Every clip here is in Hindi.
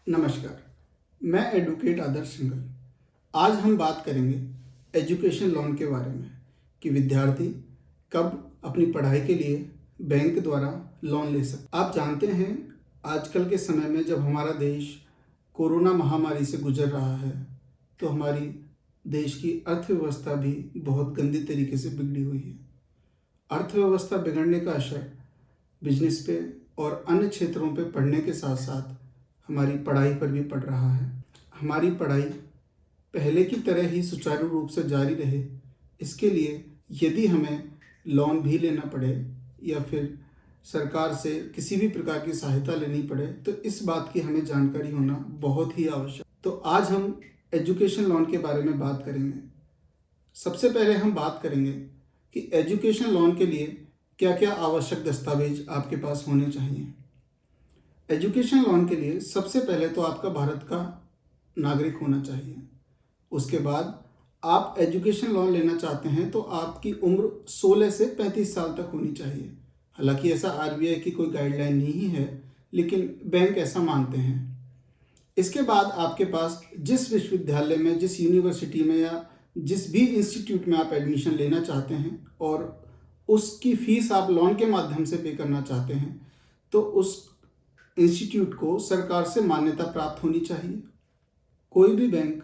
नमस्कार, मैं एडवोकेट आदर्श सिंघल। आज हम बात करेंगे एजुकेशन लोन के बारे में कि विद्यार्थी कब अपनी पढ़ाई के लिए बैंक द्वारा लोन ले सकते। आप जानते हैं आजकल के समय में जब हमारा देश कोरोना महामारी से गुजर रहा है तो हमारी देश की अर्थव्यवस्था भी बहुत गंदी तरीके से बिगड़ी हुई है। अर्थव्यवस्था बिगड़ने का असर बिजनेस पे और अन्य क्षेत्रों पे पड़ने के साथ साथ हमारी पढ़ाई पर भी पड़ रहा है। हमारी पढ़ाई पहले की तरह ही सुचारू रूप से जारी रहे, इसके लिए यदि हमें लोन भी लेना पड़े या फिर सरकार से किसी भी प्रकार की सहायता लेनी पड़े तो इस बात की हमें जानकारी होना बहुत ही आवश्यक। तो आज हम एजुकेशन लोन के बारे में बात करेंगे। सबसे पहले हम बात करेंगे कि एजुकेशन लोन के लिए क्या क्या आवश्यक दस्तावेज आपके पास होने चाहिए। एजुकेशन लोन के लिए सबसे पहले तो आपका भारत का नागरिक होना चाहिए। उसके बाद आप एजुकेशन लोन लेना चाहते हैं तो आपकी उम्र 16 से 35 साल तक होनी चाहिए। हालांकि ऐसा आरबीआई की कोई गाइडलाइन नहीं है, लेकिन बैंक ऐसा मानते हैं। इसके बाद आपके पास जिस विश्वविद्यालय में, जिस यूनिवर्सिटी में या जिस भी इंस्टीट्यूट में आप एडमिशन लेना चाहते हैं और उसकी फ़ीस आप लोन के माध्यम से पे करना चाहते हैं तो उस इंस्टीट्यूट को सरकार से मान्यता प्राप्त होनी चाहिए। कोई भी बैंक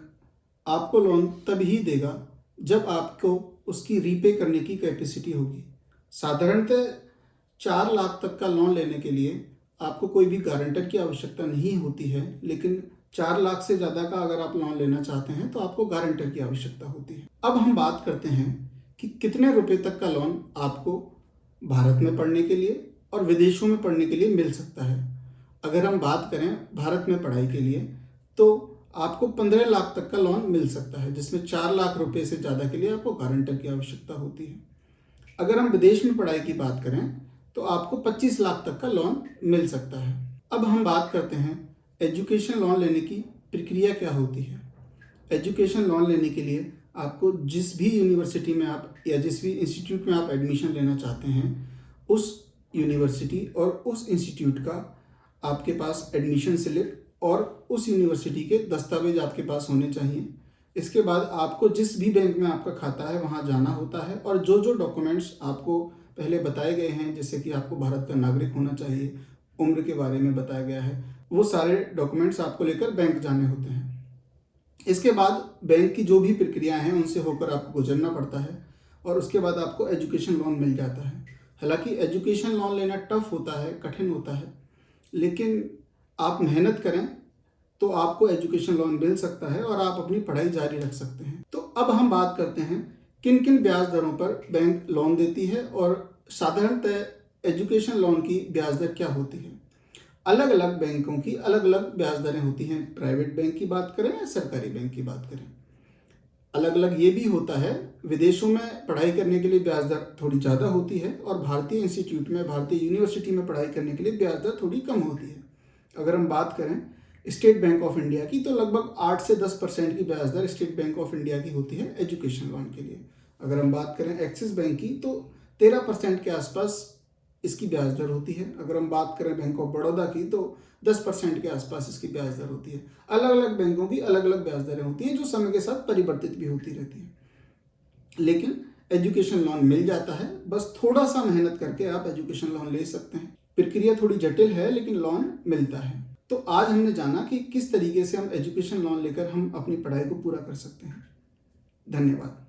आपको लोन तब ही देगा जब आपको उसकी रीपे करने की कैपेसिटी होगी। साधारणतः 4 लाख तक का लोन लेने के लिए आपको कोई भी गारंटर की आवश्यकता नहीं होती है, लेकिन 4 लाख से ज़्यादा का अगर आप लोन लेना चाहते हैं तो आपको गारंटर की आवश्यकता होती है। अब हम बात करते हैं कि कितने रुपए तक का लोन आपको भारत में पढ़ने के लिए और विदेशों में पढ़ने के लिए मिल सकता है। अगर हम बात करें भारत में पढ़ाई के लिए तो आपको 15 लाख तक का लोन मिल सकता है, जिसमें 4 लाख रुपए से ज़्यादा के लिए आपको गारंटर की आवश्यकता होती है। अगर हम विदेश में पढ़ाई की बात करें तो आपको 25 लाख तक का लोन मिल सकता है। अब हम बात करते हैं एजुकेशन लोन लेने की प्रक्रिया क्या होती है। एजुकेशन लोन लेने के लिए आपको जिस भी यूनिवर्सिटी में आप या जिस भी इंस्टीट्यूट में आप एडमिशन लेना चाहते हैं उस यूनिवर्सिटी और उस इंस्टीट्यूट का आपके पास एडमिशन स्लिप और उस यूनिवर्सिटी के दस्तावेज आपके पास होने चाहिए। इसके बाद आपको जिस भी बैंक में आपका खाता है वहाँ जाना होता है और जो जो डॉक्यूमेंट्स आपको पहले बताए गए हैं, जैसे कि आपको भारत का नागरिक होना चाहिए, उम्र के बारे में बताया गया है, वो सारे डॉक्यूमेंट्स आपको लेकर बैंक जाने होते हैं। इसके बाद बैंक की जो भी प्रक्रियाएँ हैं उनसे होकर आपको गुजरना पड़ता है और उसके बाद आपको एजुकेशन लोन मिल जाता है। हालांकि एजुकेशन लोन लेना टफ होता है, कठिन होता है, लेकिन आप मेहनत करें तो आपको एजुकेशन लोन मिल सकता है और आप अपनी पढ़ाई जारी रख सकते हैं। तो अब हम बात करते हैं किन किन ब्याज दरों पर बैंक लोन देती है और साधारणतः एजुकेशन लोन की ब्याज दर क्या होती है। अलग अलग बैंकों की अलग अलग ब्याज दरें होती हैं। प्राइवेट बैंक की बात करें या सरकारी बैंक की बात करें, अलग अलग ये भी होता है। विदेशों में पढ़ाई करने के लिए ब्याज दर थोड़ी ज़्यादा होती है और भारतीय इंस्टीट्यूट में, भारतीय यूनिवर्सिटी में पढ़ाई करने के लिए ब्याज दर थोड़ी कम होती है। अगर हम बात करें स्टेट बैंक ऑफ इंडिया की तो लगभग 8 से 10% की ब्याज दर स्टेट बैंक ऑफ इंडिया की होती है एजुकेशन लोन के लिए। अगर हम बात करें एक्सिस बैंक की तो 13% के आसपास इसकी ब्याज दर होती है। अगर हम बात करें बैंक ऑफ बड़ौदा की तो 10% के आसपास इसकी ब्याज दर होती है। अलग अलग बैंकों की अलग अलग ब्याज दरें होती हैं जो समय के साथ परिवर्तित भी होती रहती हैं, लेकिन एजुकेशन लोन मिल जाता है। बस थोड़ा सा मेहनत करके आप एजुकेशन लोन ले सकते हैं। प्रक्रिया थोड़ी जटिल है लेकिन लोन मिलता है। तो आज हमने जाना कि किस तरीके से हम एजुकेशन लोन लेकर हम अपनी पढ़ाई को पूरा कर सकते हैं। धन्यवाद।